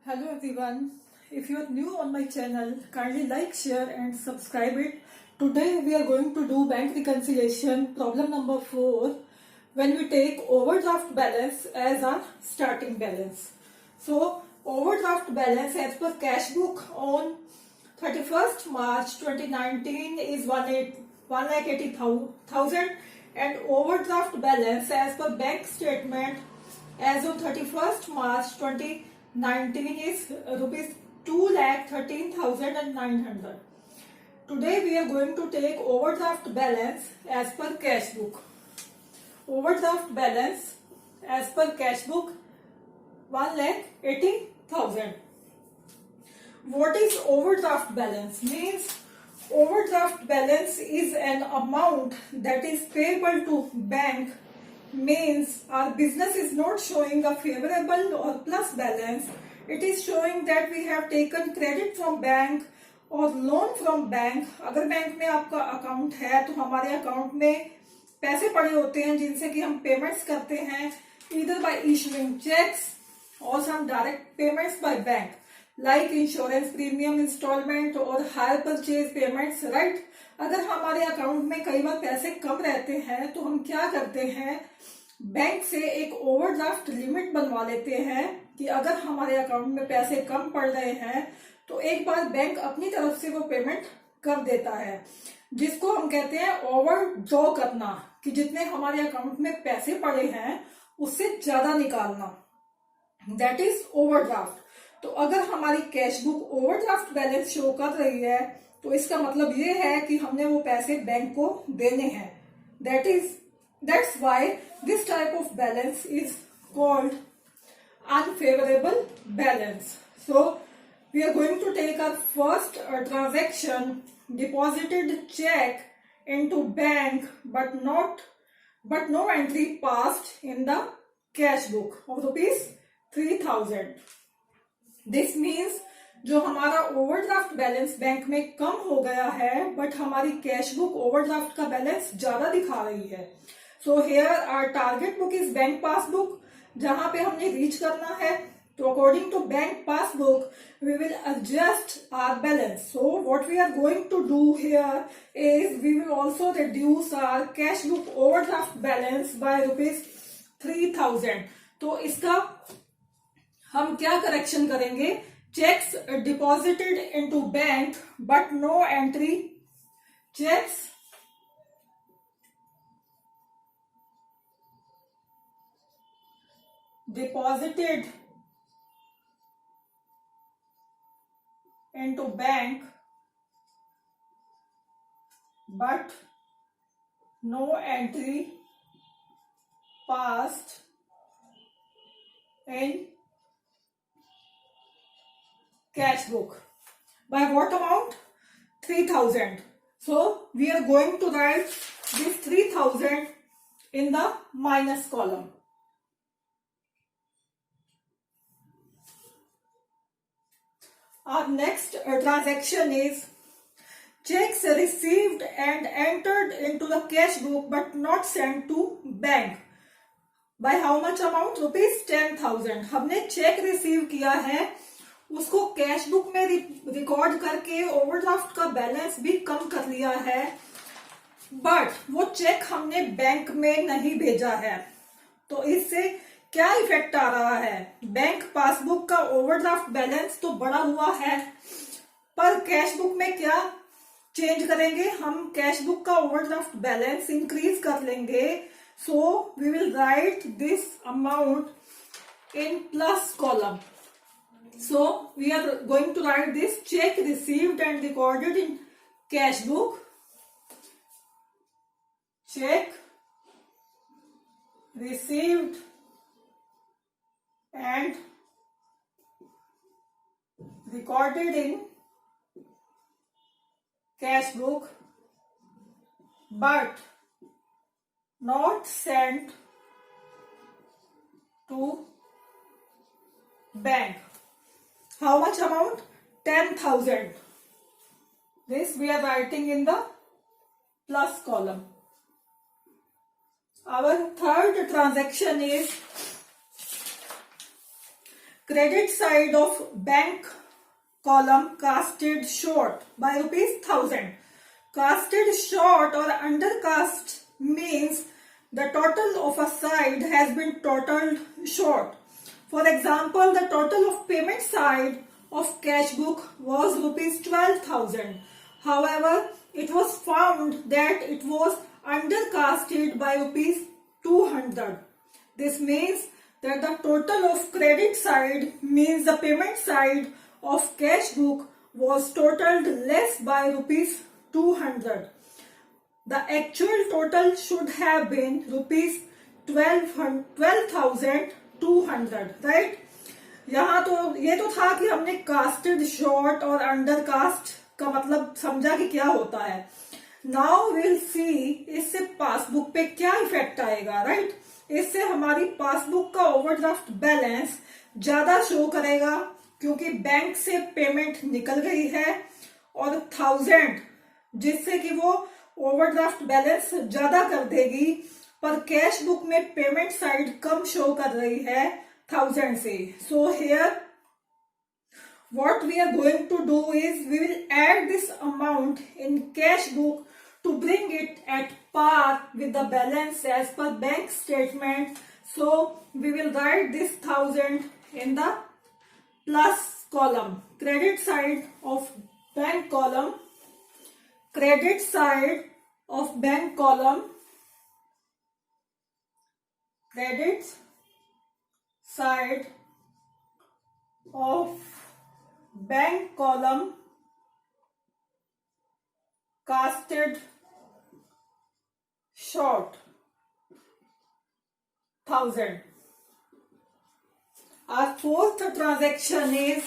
Hello everyone. If you are new on my channel, kindly like, share and subscribe it. Today we are going to do bank reconciliation problem number 4 when we take overdraft balance as our starting balance. So overdraft balance as per Cashbook on 31st March 2019 is 1,80,000 and overdraft balance as per bank statement as of 31st March 2019 is rupees 2,13,900. Today we are going to take overdraft balance as per Cashbook. Overdraft balance as per Cashbook 1,80,000. What is overdraft balance? Means overdraft balance is an amount that is payable to bank. Means our business is not showing a favorable or plus balance. It is showing that we have taken credit from bank और loan from bank. अगर bank में आपका account है तो हमारे account में पैसे पड़े होते हैं जिनसे कि हम पेमेंट्स करते हैं either by issuing checks or some direct payments by bank like insurance premium installment और hire purchase payments, right? अगर हमारे अकाउंट में कई बार पैसे कम रहते हैं तो हम क्या करते हैं, बैंक से एक ओवरड्राफ्ट लिमिट बनवा लेते हैं कि अगर हमारे अकाउंट में पैसे कम पड़ रहे हैं तो एक बार बैंक अपनी तरफ से वो पेमेंट कर देता है, जिसको हम कहते हैं ओवरड्रॉ करना, कि जितने हमारे अकाउंट में पैसे पड़े हैं उससे ज्यादा निकालना, दैट इज ओवरड्राफ्ट. तो अगर हमारी कैशबुक ओवरड्राफ्ट बैलेंस शो कर रही है तो इसका मतलब ये है कि हमने वो पैसे बैंक को देने हैं. That's why this type of balance is called unfavorable balance. So we are going to take our first transaction, deposited check into bank but no entry passed in the cash book of rupees 3,000. This means जो हमारा overdraft balance bank में कम हो गया है but हमारी cash book overdraft का balance ज्यादा दिखा रही है. So here our target book is bank passbook, जहां पे हमने रीच करना है. तो according to bank passbook we will adjust our balance. So what we are going to do here is we will also reduce our cash book overdraft balance by rupees 3,000. तो इसका हम क्या करेक्शन करेंगे, checks deposited into bank but no entry, checks deposited into bank but no entry passed in cash book. By what amount? 3,000. So we are going to write this 3,000 in the minus column. Our next transaction is checks received and entered into the cash book but not sent to bank. By how much amount? Rupees 10,000. हमने check receive किया है, उसको cash book में record करके overdraft का balance भी कम कर लिया है, बट वो चेक हमने बैंक में नहीं भेजा है. तो इससे क्या इफेक्ट आ रहा है, बैंक पासबुक का ओवरड्राफ्ट बैलेंस तो बढ़ा हुआ है पर कैश बुक में क्या चेंज करेंगे, हम कैश बुक का ओवरड्राफ्ट बैलेंस इंक्रीज कर लेंगे. So we will write this amount in plus column. So we are going to write this check received and recorded in cash book. Check received and recorded in cash book but not sent to bank. How much amount? 10,000. This we are writing in the plus column. Our third transaction is credit side of bank column casted short by rupees 1000. Casted short or undercast means the total of a side has been totaled short. For example, the total of payment side of Cashbook was rupees 12,000. However, it was found that it was undercasted by rupees 200. This means that the total of credit side means the payment side of Cashbook was totaled less by rupees 200. The actual total should have been rupees 12,200, right? यहाँ तो ये तो था कि हमने casted short और under cast का मतलब समझा कि क्या होता है. नाउ विल सी इससे पासबुक पे क्या इफेक्ट आएगा, राइट? इससे हमारी पासबुक का ओवरड्राफ्ट बैलेंस ज्यादा शो करेगा क्योंकि बैंक से पेमेंट निकल गई है और 1000 जिससे कि वो ओवरड्राफ्ट बैलेंस ज्यादा कर देगी, पर कैश बुक में पेमेंट साइड कम शो कर रही है 1000 से. So here what we are going to do is we will add this amount in cash book to bring it at par with the balance as per bank statement. So we will write this 1000 in the plus column, credit side of bank column, credit side of bank column, credit side of bank column casted short 1000. Our fourth transaction is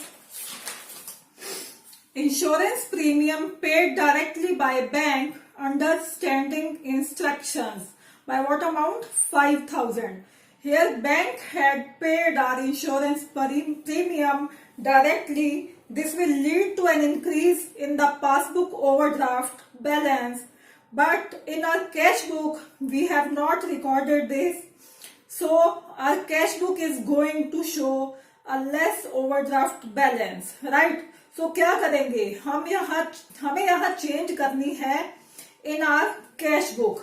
insurance premium paid directly by bank under standing instructions. By what amount? 5,000. Here bank had paid our insurance premium directly. This will lead to an increase in the passbook overdraft balance, but in our cash book we have not recorded this, so our cash book is going to show a less overdraft balance, right? So क्या करेंगे हम हमें यहाँ change करनी है इन are cash book.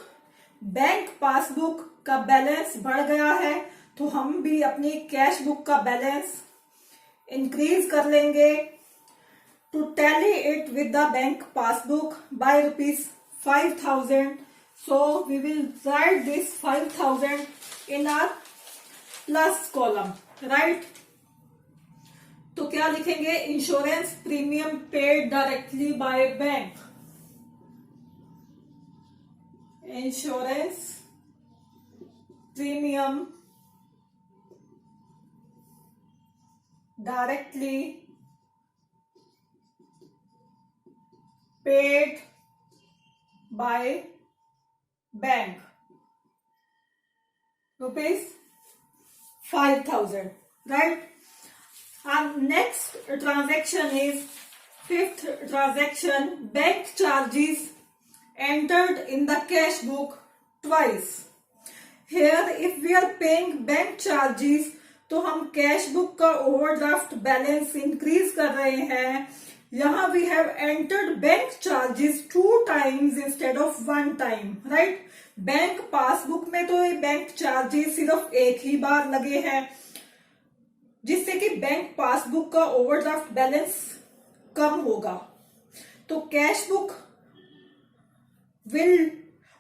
Bank passbook का balance बढ़ गया है तो हम भी अपनी कैश बुक का बैलेंस इंक्रीज कर लेंगे to tally it with the bank passbook by rupees 5,000. So we will write this 5,000 in our plus column, right? तो क्या लिखेंगे? Insurance premium paid directly by bank. Insurance premium directly paid by bank rupees 5,000, right? Our next transaction is fifth transaction, bank charges entered in the cash book twice. Here if we are paying bank charges तो हम cash book का overdraft balance increase कर रहे हैं. यहाँ we have entered bank charges 2 times instead of 1 time, right? Bank passbook में तो ये बैंक चार्जेस सिर्फ एक ही बार लगे हैं जिससे कि बैंक पासबुक का ओवरड्राफ्ट बैलेंस कम होगा. तो cash book will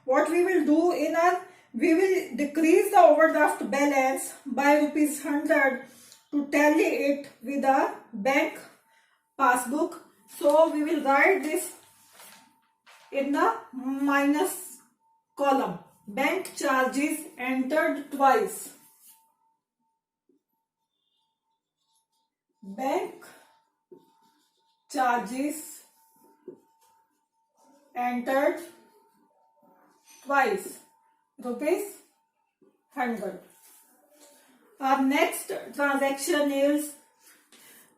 what we will do in our we will decrease the overdraft balance by rupees 100 to tally it with the bank passbook. So we will write this in the minus column. Bank charges entered twice. Bank charges entered twice. Rupees 100. Our next transaction is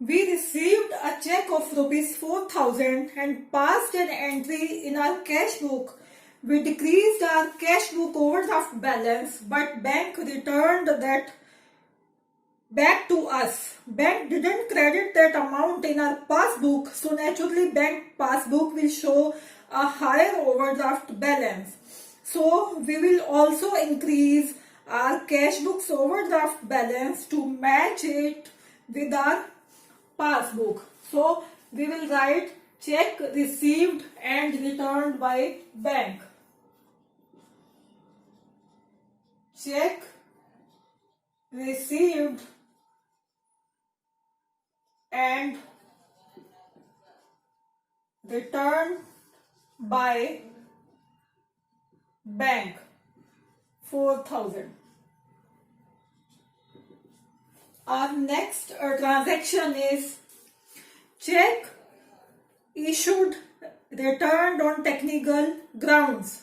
we received a check of rupees 4,000 and passed an entry in our cash book. We decreased our cash book overdraft balance, but bank returned that back to us. Bank didn't credit that amount in our passbook, so naturally bank passbook will show a higher overdraft balance. So we will also increase our cashbook's overdraft balance to match it with our passbook. So we will write check received and returned by bank. Check received and returned by bank 4,000. Our next transaction is check issued returned on technical grounds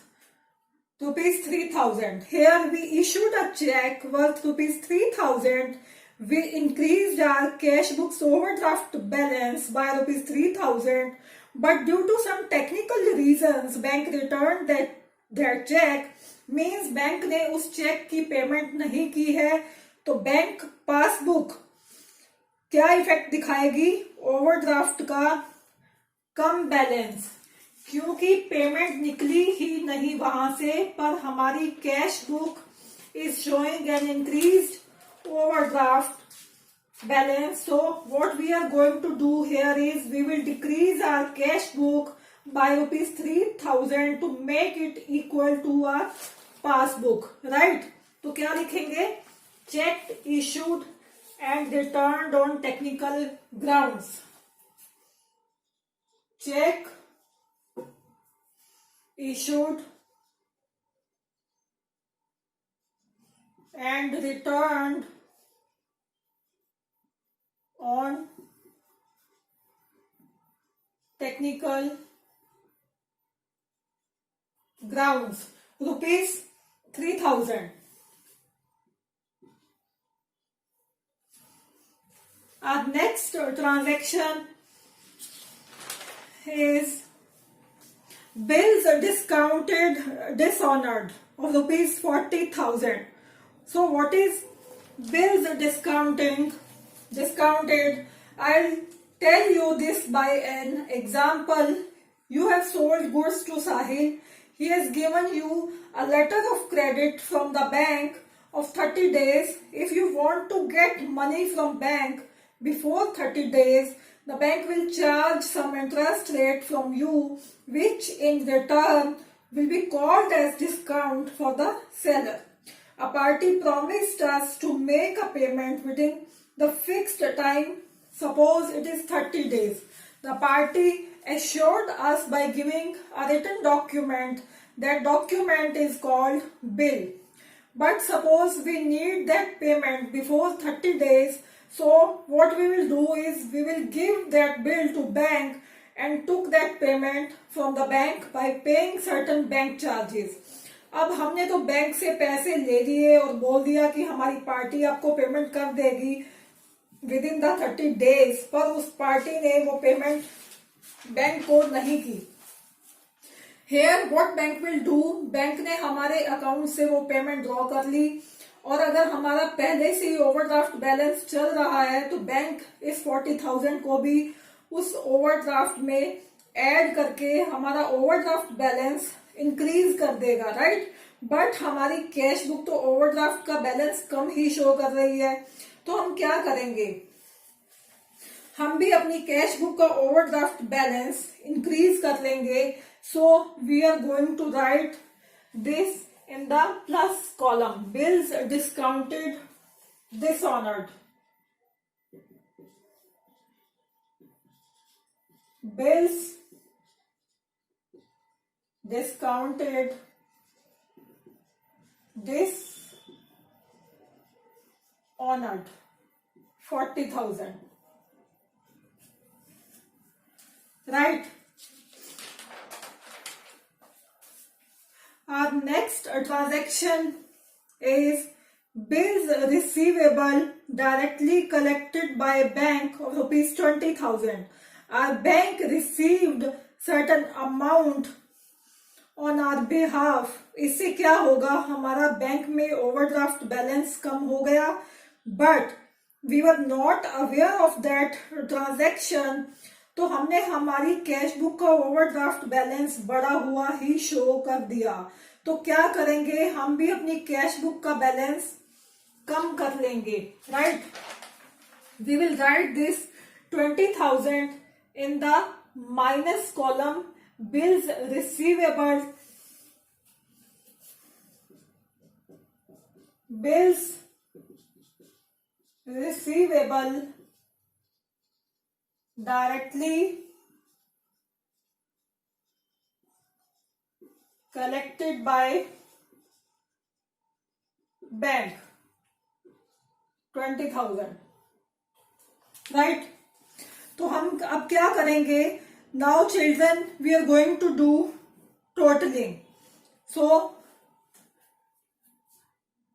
rupees 3,000. Here we issued a check worth rupees 3,000. We increased our cash book's overdraft balance by rupees 3,000, but due to some technical reasons bank returned that check, means bank ने उस check की payment नहीं की है, तो bank passbook क्या effect दिखाएगी? Overdraft का कम बैलेंस, क्योंकि पेमेंट निकली ही नहीं वहां से, पर हमारी cash book is showing an increased overdraft balance. So what we are going to do here is we will decrease our cash book by rupees 3,000 to make it equal to our passbook, right? तो क्या लिखेंगे? Check issued and returned on technical grounds. Check issued and returned on technical grounds rupees 3,000. Our next transaction is bills discounted dishonored of rupees 40,000. So what is bills discounted? I'll tell you this by an example. You have sold goods to Sahil. He has given you a letter of credit from the bank of 30 days. If you want to get money from bank before 30 days, the bank will charge some interest rate from you, which in return will be called as discount for the seller. A party promised us to make a payment within the fixed time, suppose it is 30 days. The party assured us by giving a written document. That document is called bill. But suppose we need that payment before 30 days. So what we will do is we will give that bill to bank and took that payment from the bank by paying certain bank charges. अब हमने तो bank से पैसे ले लिए और बोल दिया कि हमारी पार्टी आपको पेमेंट कर देगी विद इन द 30 डेज, पर उस पार्टी ने वो पेमेंट बैंक को नहीं की. Here what bank will do, bank ने हमारे अकाउंट से वो पेमेंट ड्रॉ कर ली, और अगर हमारा पहले से ही ओवरड्राफ्ट बैलेंस चल रहा है तो बैंक इस 40,000 को भी उस ओवरड्राफ्ट में ऐड करके हमारा ओवरड्राफ्ट बैलेंस इंक्रीज कर देगा, राइट? बट हमारी कैश बुक तो ओवरड्राफ्ट का बैलेंस कम ही शो कर रही है, तो हम क्या करेंगे? हम भी अपनी कैश बुक का ओवरड्राफ्ट बैलेंस इंक्रीज कर लेंगे. So we are going to write this in the plus column, bills discounted dishonored. Bills discounted dishonored 40,000. Right? Our next transaction is bills receivable directly collected by a bank of rupees 20,000. Our bank received certain amount on our behalf. इससे क्या होगा? हमारा bank में overdraft balance कम हो गया, but we were not aware of that transaction, तो हमने हमारी कैश बुक का ओवरड्राफ्ट बैलेंस बढ़ा हुआ ही शो कर दिया। तो क्या करेंगे, हम भी अपनी कैश बुक का बैलेंस कम कर लेंगे, right. We will write this 20,000 in the minus column, bills receivable, bills receivable directly collected by bank, 20,000, right. तो हम अब क्या करेंगे, now children we are going to do totalling. So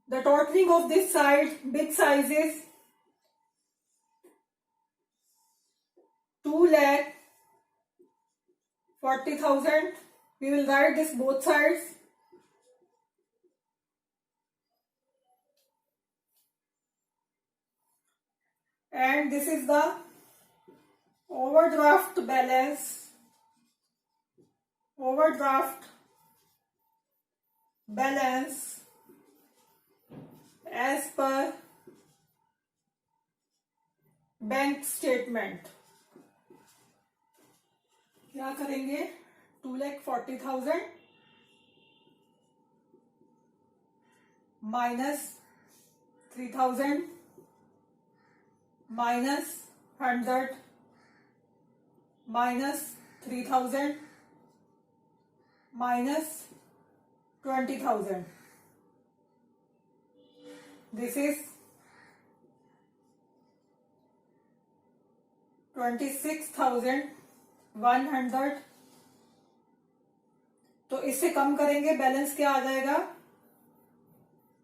the totalling of this side, big size is 2,40,000. We will write this both sides. And this is the overdraft balance, overdraft balance as per bank statement. क्या करेंगे, 2,40,000 minus 3,000 minus 100 minus 3,000 minus 20,000. This is 26,100. तो इससे कम करेंगे, balance क्या आ जाएगा,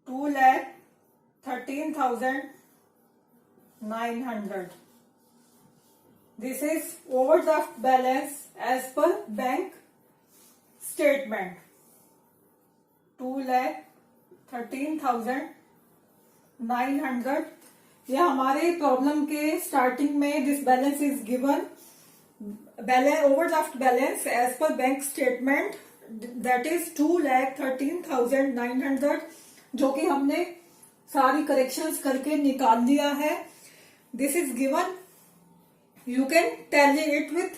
2,13,900. This is overdraft balance as per bank statement, 2,13,900. ये हमारे problem के स्टार्टिंग में this balance is given, overdraft balance as per bank statement, that is 2,13,900, जो कि हमने सारी करेक्शंस करके निकाल दिया है। This is given, you can tally it with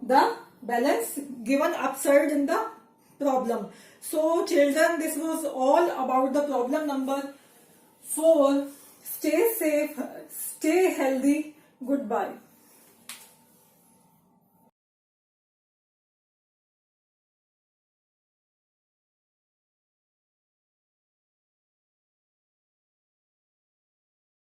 the balance given upside in the problem. So children, this was all about the problem number 4. Stay safe, stay healthy. Goodbye.